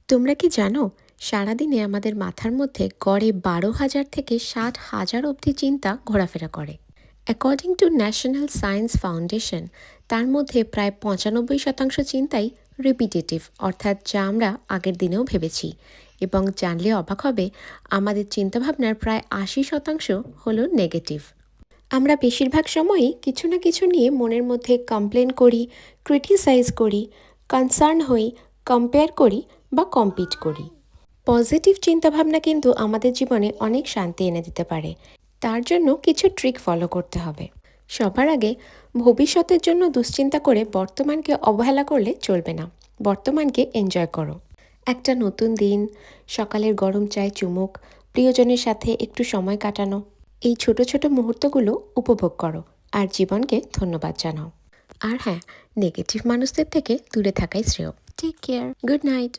তোমরা কি জানো, সারাদিনে আমাদের মাথার মধ্যে গড়ে 12,000 থেকে 60,000 অবধি চিন্তা ঘোরাফেরা করে। According to national science foundation, তার মধ্যে প্রায় 95% চিন্তাই রিপিটেটিভ, অর্থাৎ যা আমরা আগের দিনেও ভেবেছি। এবং জানলে অবাক হবে, আমাদের চিন্তাভাবনার প্রায় 80% হলো নেগেটিভ। আমরা বেশিরভাগ সময়ই কিছু না কিছু নিয়ে মনের মধ্যে কমপ্লেন করি, ক্রিটিসাইজ করি, কনসার্ন হই, কম্পেয়ার করি বা কম্পিট করি। পজিটিভ চিন্তাভাবনা কিন্তু আমাদের জীবনে অনেক শান্তি এনে দিতে পারে। তার জন্য কিছু ট্রিক ফলো করতে হবে। সবার আগে, ভবিষ্যতের জন্য দুশ্চিন্তা করে বর্তমানকে অবহেলা করলে চলবে না। বর্তমানকে এনজয় করো। একটা নতুন দিন, সকালের গরম চায় চুমুক, প্রিয়জনের সাথে একটু সময় কাটানো, এই ছোট ছোট মুহূর্তগুলো উপভোগ করো আর জীবনকে ধন্যবাদ জানাও। আর হ্যাঁ, নেগেটিভ মানুষদের থেকে দূরে থাকাই শ্রেয়। Take care, good night.